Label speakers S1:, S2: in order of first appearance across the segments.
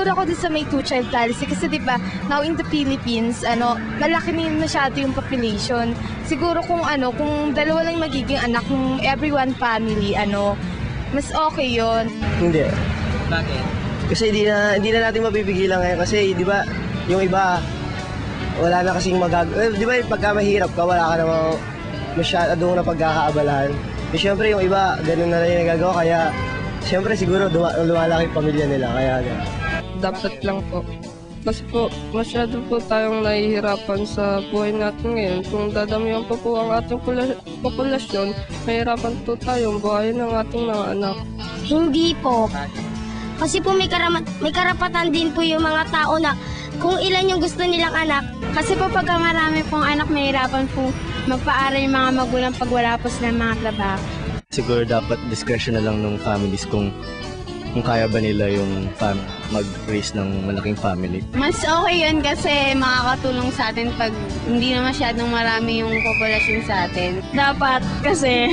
S1: siguro ako din sa may two-child policy kasi di ba now in the Philippines, malaki na masyado yung population. Siguro kung dalawa lang magiging anak ng everyone family, mas okay yon.
S2: Hindi.
S3: Bakit?
S2: Kasi hindi na natin mapipigilan ngayon kasi di ba yung iba wala na kasing di ba pagka mahirap ka wala ka namang masyadong na pagkakaabalahan. Eh syempre yung iba ganun na rin yung nagagawa kaya syempre siguro lumalaki yung pamilya nila kaya
S4: dapat lang po. Kasi po, masyado po tayong nahihirapan sa buhay natin ngayon. Kung dadamihan pa po ang ating populasyon, mahirapan po tayong buhayin ng ating mga anak.
S5: Hindi po. Kasi po may karapatan din po yung mga tao na kung ilan yung gusto nilang anak.
S6: Kasi po pagka marami pong anak, mahirapan po magpaaral yung mga magulang pag wala po silang mga trabaho.
S7: Siguro dapat discretion na lang ng families kung kaya ba nila yung mag-raise ng malaking family.
S6: Mas okay yun kasi makakatulong sa atin pag hindi na masyadong marami yung populasyon sa atin. Dapat kasi,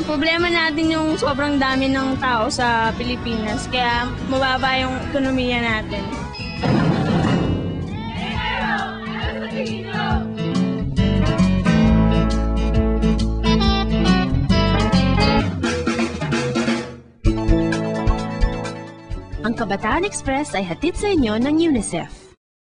S6: problema natin yung sobrang dami ng tao sa Pilipinas. Kaya mababa yung ekonomiya natin.
S8: Ang Kabataan Express ay hatid sa inyo ng UNICEF.